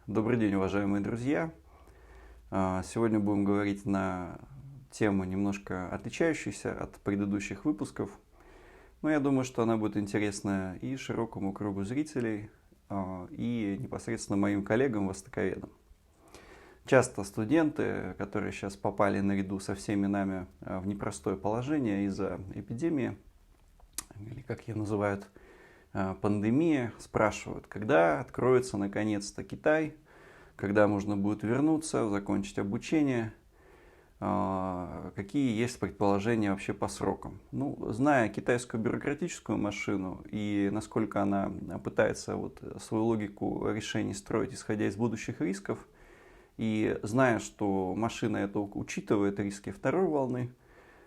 Добрый день, уважаемые друзья! Сегодня будем говорить на тему, немножко отличающуюся от предыдущих выпусков. Но я думаю, что она будет интересна и широкому кругу зрителей, и непосредственно моим коллегам-востоковедам. Часто студенты, которые сейчас попали наряду со всеми нами в непростое положение из-за эпидемии, или как ее называют, пандемия, спрашивают, когда откроется наконец-то Китай, когда можно будет вернуться, закончить обучение, какие есть предположения вообще по срокам. Ну, зная китайскую бюрократическую машину и насколько она пытается свою логику решений строить, исходя из будущих рисков, и зная, что машина это учитывает риски второй волны,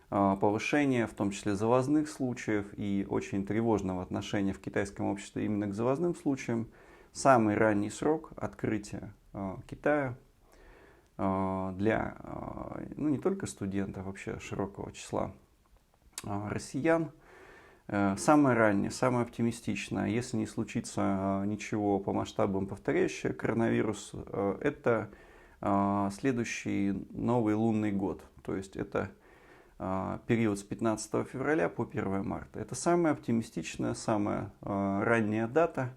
повышения, в том числе завозных случаев и очень тревожного отношения в китайском обществе именно к завозным случаям, самый ранний срок открытия Китая для не только студентов, вообще широкого числа россиян, самое раннее, самое оптимистичное, если не случится ничего по масштабам повторяющее коронавирус, это следующий новый лунный год, то есть это период с 15 февраля по 1 марта. Это самая оптимистичная, самая ранняя дата,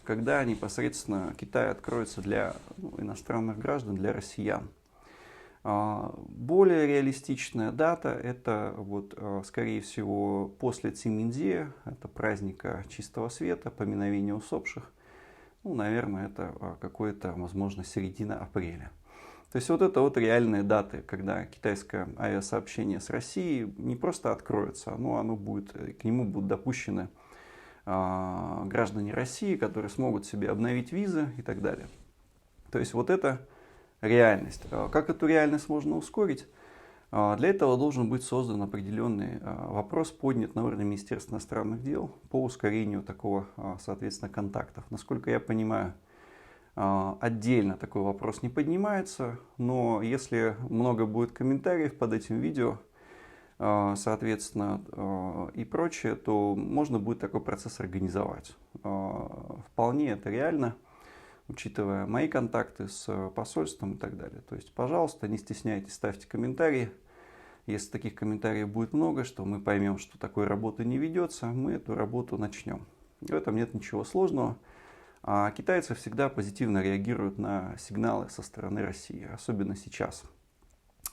когда непосредственно Китай откроется для иностранных граждан, для россиян. Более реалистичная дата – это, скорее всего, после Цзиминьцзя, это праздника чистого света, поминовения усопших. Наверное, это какое-то, возможно, середина апреля. То есть это реальные даты, когда китайское авиасообщение с Россией не просто откроется, но к нему будут допущены граждане России, которые смогут себе обновить визы и так далее. То есть это реальность. Как эту реальность можно ускорить? Для этого должен быть создан определенный вопрос, поднят на уровне Министерства иностранных дел по ускорению такого, соответственно, контактов. Насколько я понимаю, отдельно такой вопрос не поднимается, но если много будет комментариев под этим видео, соответственно, и прочее, то можно будет такой процесс организовать. Вполне это реально, учитывая мои контакты с посольством и так далее. То есть, пожалуйста, не стесняйтесь, ставьте комментарии. Если таких комментариев будет много, что мы поймем, что такой работы не ведется, мы эту работу начнем. В этом нет ничего сложного. А китайцы всегда позитивно реагируют на сигналы со стороны России, особенно сейчас.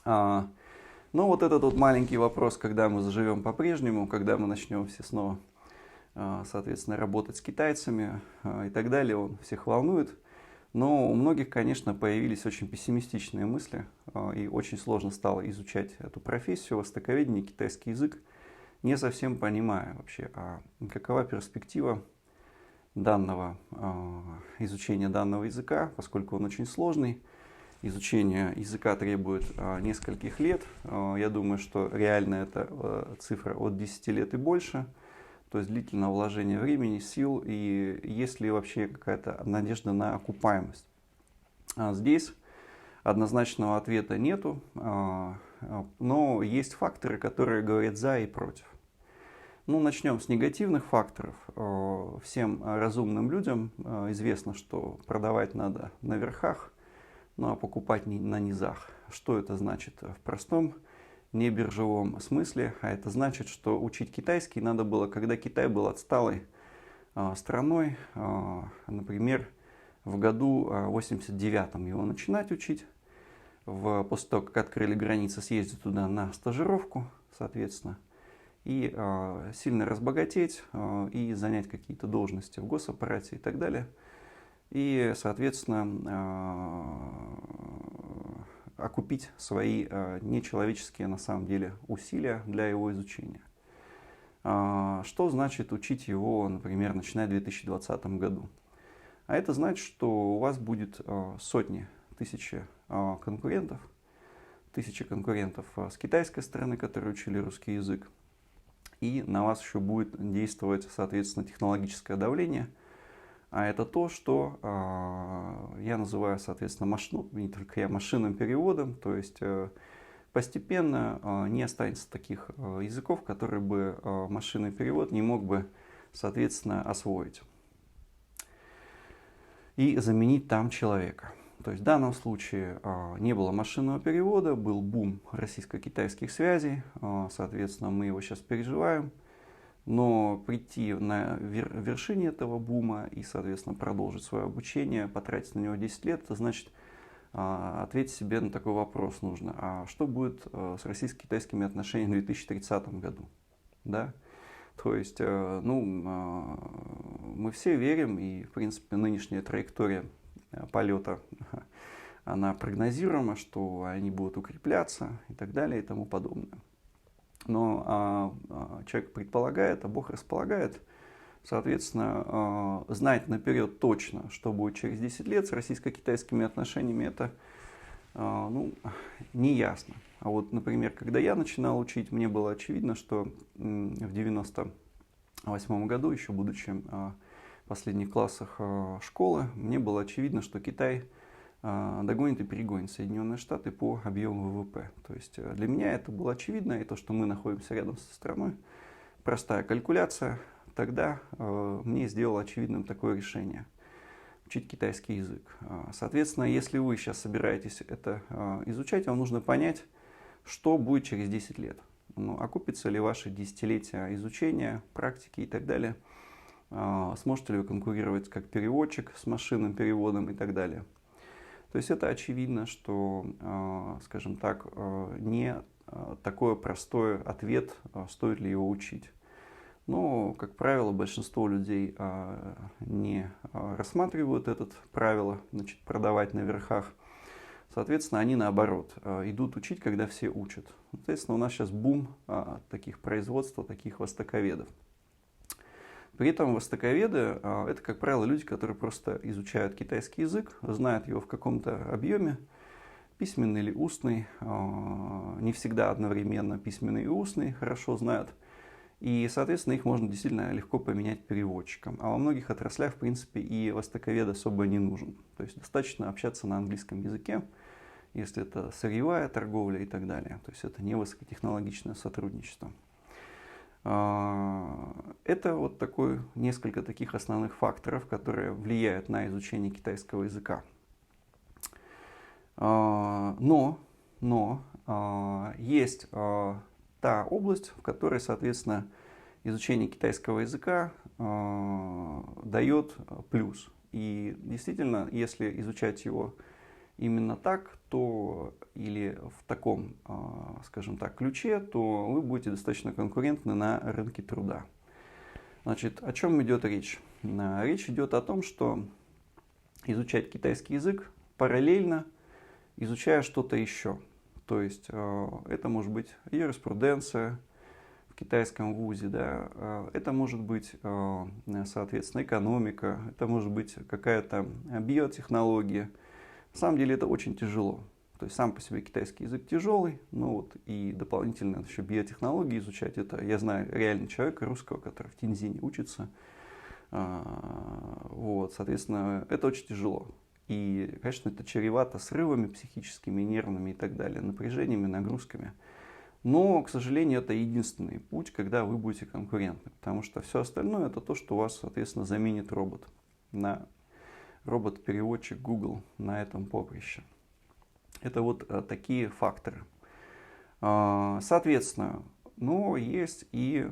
Но этот маленький вопрос, когда мы заживем по-прежнему, когда мы начнем все снова, соответственно, работать с китайцами и так далее, он всех волнует. Но у многих, конечно, появились очень пессимистичные мысли, и очень сложно стало изучать эту профессию, востоковедение, китайский язык, не совсем понимая вообще, какова перспектива изучения данного языка, поскольку он очень сложный. Изучение языка требует нескольких лет. Я думаю, что реально это цифра от 10 лет и больше. То есть длительное вложение времени, сил и есть ли вообще какая-то надежда на окупаемость. Здесь однозначного ответа нету, но есть факторы, которые говорят за и против. Начнем с негативных факторов. Всем разумным людям известно, что продавать надо на верхах, а покупать на низах. Что это значит в простом, не биржевом смысле? А это значит, что учить китайский надо было, когда Китай был отсталой страной. Например, в году 89-м его начинать учить. После того, как открыли границы, съездить туда на стажировку, соответственно, и сильно разбогатеть, и занять какие-то должности в госаппарате и так далее. И, соответственно, окупить свои нечеловеческие на самом деле усилия для его изучения. Что значит учить его, например, начиная в 2020 году? А это значит, что у вас будет сотни, тысячи конкурентов с китайской стороны, которые учили русский язык, и на вас еще будет действовать, соответственно, технологическое давление. А это то, что я называю, соответственно, не только я, машинным переводом. То есть постепенно не останется таких языков, которые бы машинный перевод не мог бы, соответственно, освоить. и заменить там человека. То есть в данном случае не было машинного перевода, был бум российско-китайских связей, соответственно, мы его сейчас переживаем. Но прийти на вершине этого бума и, соответственно, продолжить свое обучение, потратить на него 10 лет, это значит ответить себе на такой вопрос нужно. А что будет с российско-китайскими отношениями в 2030 году? Да? То есть, мы все верим, и, в принципе, нынешняя траектория полета, она прогнозируема, что они будут укрепляться и так далее и тому подобное. Но человек предполагает, а Бог располагает. Соответственно, знать наперед точно, что будет через 10 лет с российско-китайскими отношениями, это не ясно. А вот, например, когда я начинал учить, мне было очевидно, что в 98 году, еще будучи в последних классах школы, мне было очевидно, что Китай догонит и перегонит Соединенные Штаты по объему ВВП. То есть для меня это было очевидно, и то, что мы находимся рядом со страной, простая калькуляция, тогда мне сделало очевидным такое решение – учить китайский язык. Соответственно, если вы сейчас собираетесь это изучать, вам нужно понять, что будет через 10 лет. Окупится ли ваше десятилетие изучения, практики и так далее. Сможете ли вы конкурировать как переводчик с машинным переводом и так далее. То есть это очевидно, что, скажем так, не такой простой ответ, стоит ли его учить. Но, как правило, большинство людей не рассматривают это правило, значит, продавать на верхах. Соответственно, они наоборот идут учить, когда все учат. Соответственно, у нас сейчас бум таких производств, таких востоковедов. При этом востоковеды – это, как правило, люди, которые просто изучают китайский язык, знают его в каком-то объеме, письменный или устный, не всегда одновременно письменный и устный хорошо знают. И, соответственно, их можно действительно легко поменять переводчиком. А во многих отраслях, в принципе, и востоковед особо не нужен. То есть достаточно общаться на английском языке, если это сырьевая торговля и так далее. То есть это не высокотехнологичное сотрудничество. Это вот несколько таких основных факторов, которые влияют на изучение китайского языка. Но есть та область, в которой, соответственно, изучение китайского языка дает плюс. И действительно, если изучать его именно так, то или в таком, скажем так, ключе, то вы будете достаточно конкурентны на рынке труда. Значит, о чем идет речь? Речь идет о том, что изучать китайский язык параллельно изучая что-то еще. То есть это может быть юриспруденция в китайском вузе, да, это может быть, соответственно, экономика, это может быть какая-то биотехнология. На самом деле это очень тяжело. То есть сам по себе китайский язык тяжелый, но вот и дополнительно еще биотехнологии изучать. Это я знаю реально человека русского, который в Тиньзине учится. Вот, соответственно, это очень тяжело. И, конечно, это чревато срывами психическими, нервными и так далее, напряжениями, нагрузками. Но, к сожалению, это единственный путь, когда вы будете конкурентны. Потому что все остальное это то, что у вас, соответственно, заменит робот. Робот-переводчик Google на этом поприще. Это вот такие факторы. Соответственно, но есть и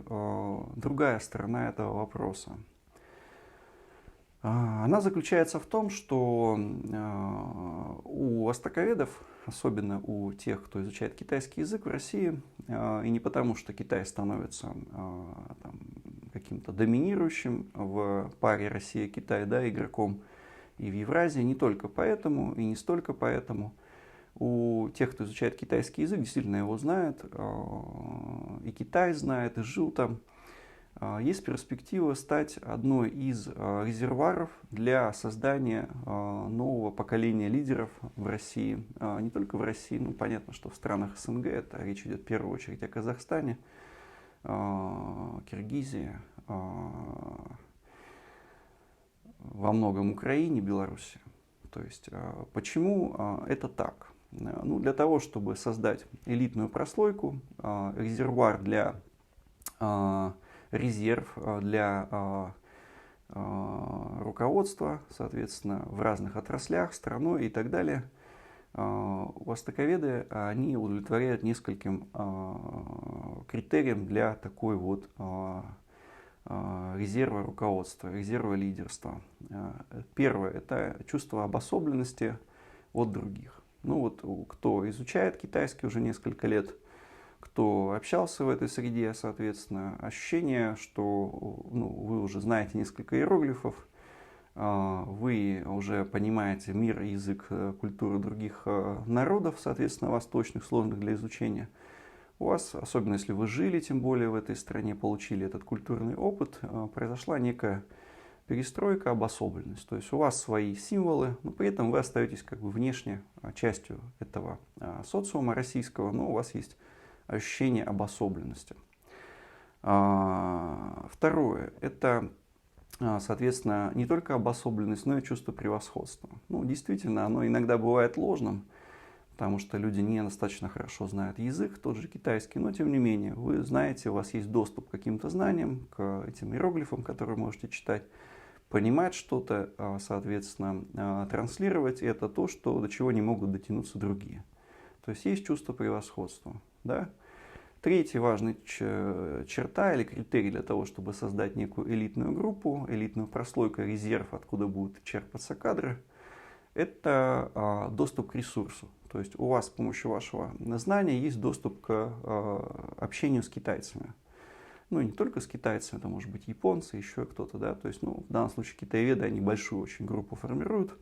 другая сторона этого вопроса. Она заключается в том, что у востоковедов, особенно у тех, кто изучает китайский язык в России, и не потому, что Китай становится каким-то доминирующим в паре Россия-Китай, да, игроком и в Евразии, не только поэтому и не столько поэтому. У тех, кто изучает китайский язык, действительно его знают, и Китай знает, и жил там. Есть перспектива стать одной из резервуаров для создания нового поколения лидеров в России. Не только в России, но понятно, что в странах СНГ, это речь идет в первую очередь о Казахстане, Киргизии, во многом Украине, Беларуси. То есть почему это так? Ну, для того, чтобы создать элитную прослойку, резервуар для резерв для руководство, соответственно, в разных отраслях, страной и так далее. Востоковеды, они удовлетворяют нескольким критериям для такой вот резерва руководства, резерва лидерства. Первое – это чувство обособленности от других. Ну вот кто изучает китайский уже несколько лет, кто общался в этой среде, соответственно, ощущение, что вы уже знаете несколько иероглифов, вы уже понимаете мир, язык, культуру других народов, соответственно, восточных, сложных для изучения. У вас, особенно если вы жили, тем более в этой стране, получили этот культурный опыт, произошла некая перестройка, обособленность. То есть у вас свои символы, но при этом вы остаетесь как бы внешне частью этого социума российского, но у вас есть ощущение обособленности. Второе – это, соответственно, не только обособленность, но и чувство превосходства. Ну, действительно, оно иногда бывает ложным, потому что люди недостаточно хорошо знают язык, тот же китайский, но тем не менее, вы знаете, у вас есть доступ к каким-то знаниям, к этим иероглифам, которые можете читать, понимать что-то, соответственно, транслировать, и это то, до чего не могут дотянуться другие. То есть есть чувство превосходства. Да? Третья важная черта или критерий для того, чтобы создать некую элитную группу, элитную прослойку, резерв, откуда будут черпаться кадры, это доступ к ресурсу. То есть у вас с помощью вашего знания есть доступ к общению с китайцами. Ну, не только с китайцами, это может быть японцы, еще кто-то, да. То есть, в данном случае китаеведы, они большую очень группу формируют.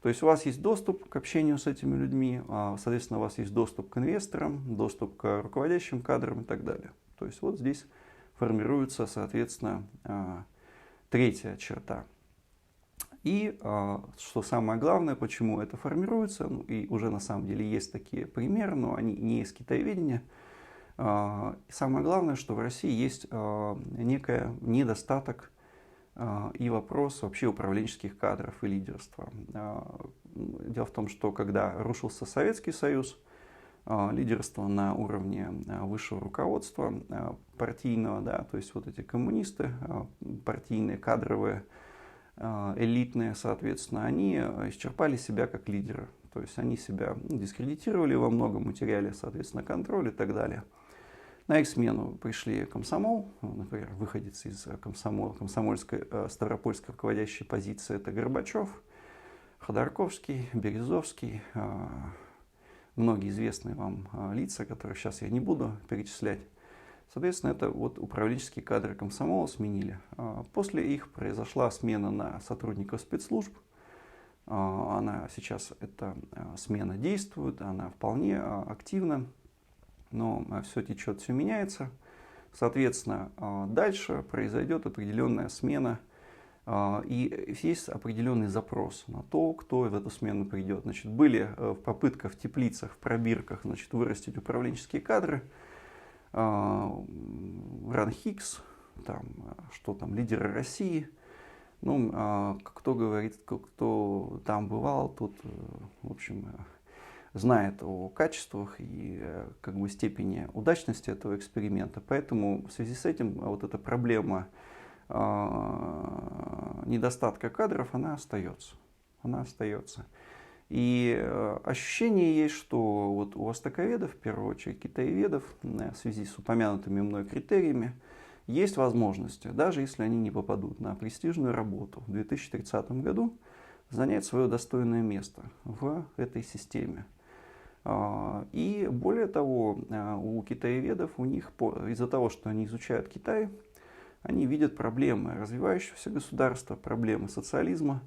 То есть у вас есть доступ к общению с этими людьми, соответственно, у вас есть доступ к инвесторам, доступ к руководящим кадрам и так далее. То есть вот здесь формируется, соответственно, третья черта. И что самое главное, почему это формируется, и уже на самом деле есть такие примеры, но они не из китаеведения. Самое главное, что в России есть некий недостаток и вопрос вообще управленческих кадров и лидерства. Дело в том, что когда рушился Советский Союз, лидерство на уровне высшего руководства партийного, да, то есть вот эти коммунисты, партийные, кадровые, элитные, соответственно, они исчерпали себя как лидеры. То есть они себя дискредитировали во многом, материале, соответственно, контроль и так далее. На их смену пришли комсомол, например, выходец из комсомольской, ставропольской руководящей позиции, это Горбачев, Ходорковский, Березовский, многие известные вам лица, которых сейчас я не буду перечислять. Соответственно, это вот управленческие кадры комсомола сменили. После их произошла смена на сотрудников спецслужб. Она сейчас, эта смена действует, она вполне активна. Но все течет, все меняется. Соответственно, дальше произойдет определенная смена. И есть определенный запрос на то, кто в эту смену придет. Значит, были попытки в теплицах, в пробирках, значит, вырастить управленческие кадры. Ранхикс, лидеры России. Кто говорит, кто там бывал, тот, в общем, знает о качествах и степени удачности этого эксперимента. Поэтому в связи с этим вот эта проблема недостатка кадров, она остается. И ощущение есть, что вот у востоковедов, в первую очередь китаеведов, в связи с упомянутыми мной критериями, есть возможности, даже если они не попадут на престижную работу в 2030 году, занять свое достойное место в этой системе. И более того, у китаеведов, у них из-за того, что они изучают Китай, они видят проблемы развивающегося государства, проблемы социализма,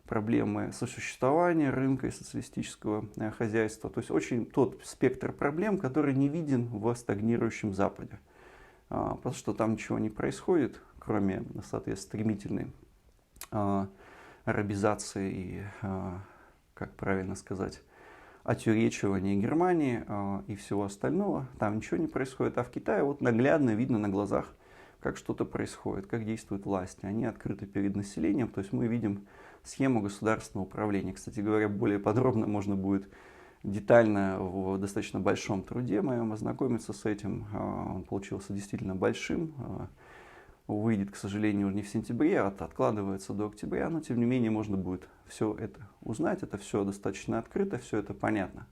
проблемы сосуществования рынка и социалистического хозяйства. То есть очень тот спектр проблем, который не виден в стагнирующем Западе. Потому что там ничего не происходит, кроме, соответственно, стремительной арабизации и, как правильно сказать, отюречивания Германии и всего остального. Там ничего не происходит. А в Китае вот наглядно видно на глазах, как что-то происходит, как действуют власти. Они открыты перед населением. То есть мы видим схему государственного управления. Кстати говоря, более подробно можно будет детально в достаточно большом труде моем ознакомиться с этим. Он получился действительно большим. выйдет, к сожалению, уже не в сентябре, а откладывается до октября, но тем не менее можно будет все это узнать, это все достаточно открыто, все это понятно.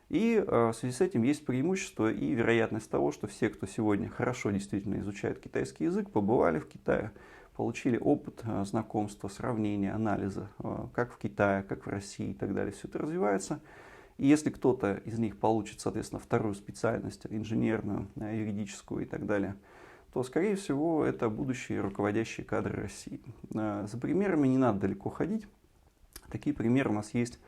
И в связи с этим есть преимущество и вероятность того, что все, кто сегодня хорошо действительно изучает китайский язык, побывали в Китае, получили опыт знакомства, сравнения, анализа, как в Китае, как в России и так далее, все это развивается. И если кто-то из них получит, соответственно, вторую специальность, инженерную, юридическую и так далее, то, скорее всего, это будущие руководящие кадры России. За примерами не надо далеко ходить. Такие примеры у нас есть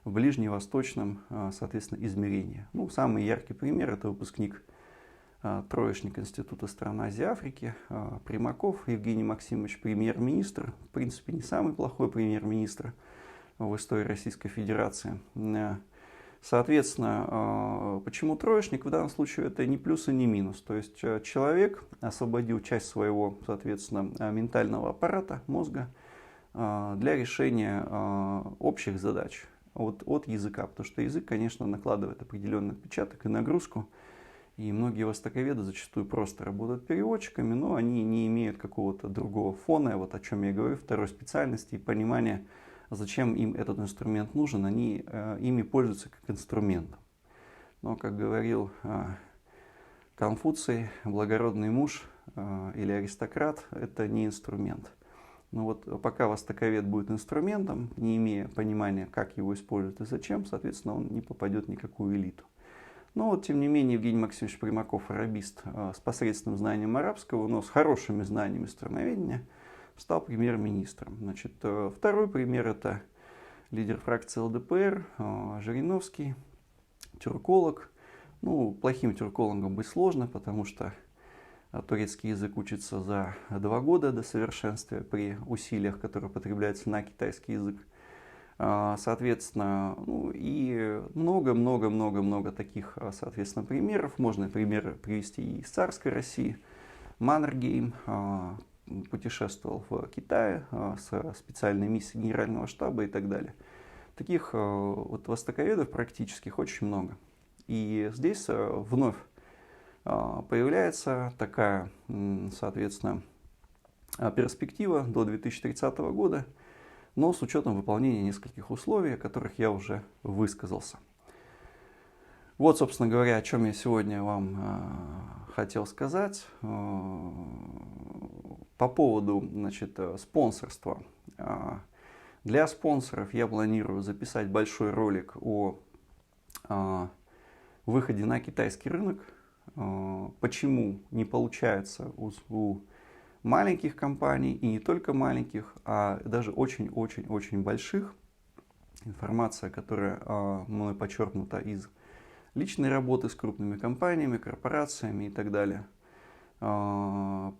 в ближневосточном, соответственно, измерении. Ну, самый яркий пример – это выпускник, троечник Института стран Азии и Африки, Примаков Евгений Максимович, премьер-министр. В принципе, не самый плохой премьер-министр в истории Российской Федерации. Соответственно, почему троечник? В данном случае это не плюс и не минус. То есть человек освободил часть своего, соответственно, ментального аппарата, мозга, для решения общих задач от языка. Потому что язык, конечно, накладывает определенный отпечаток и нагрузку. И многие востоковеды зачастую просто работают переводчиками, но они не имеют какого-то другого фона, вот о чем я говорю, второй специальности и понимания, зачем им этот инструмент нужен, они ими пользуются как инструментом. Но, как говорил Конфуций, благородный муж или аристократ – это не инструмент. Но вот пока востоковед будет инструментом, не имея понимания, как его использовать и зачем, соответственно, он не попадет в никакую элиту. Но вот, тем не менее, Евгений Максимович Примаков, арабист с посредственным знанием арабского, но с хорошими знаниями страноведения, стал премьер-министром. Значит, второй пример – это лидер фракции ЛДПР Жириновский, тюрколог. Ну, плохим тюркологом быть сложно, потому что турецкий язык учится за 2 года до совершенствия при усилиях, которые потребляются на китайский язык. Соответственно, ну и много-много-много-много таких, соответственно, примеров. Можно примеры привести и из царской России. Маннергейм путешествовал в Китае с специальной миссией Генерального штаба и так далее. Таких вот востоковедов практических очень много. И здесь вновь появляется такая, соответственно, перспектива до 2030 года, но с учетом выполнения нескольких условий, о которых я уже высказался. Вот, собственно говоря, о чем я сегодня вам хотел сказать. По поводу, значит, спонсорства. Для спонсоров я планирую записать большой ролик о выходе на китайский рынок. Почему не получается у маленьких компаний, и не только маленьких, а даже очень-очень-очень больших. Информация, которая мной почерпнута из личной работы с крупными компаниями, корпорациями и так далее.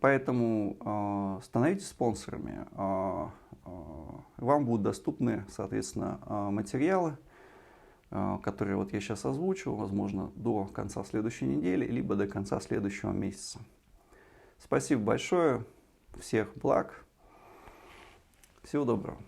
Поэтому становитесь спонсорами. Вам будут доступны, соответственно, материалы, которые вот я сейчас озвучил, возможно, до конца следующей недели, либо до конца следующего месяца. Спасибо большое. Всех благ. Всего доброго.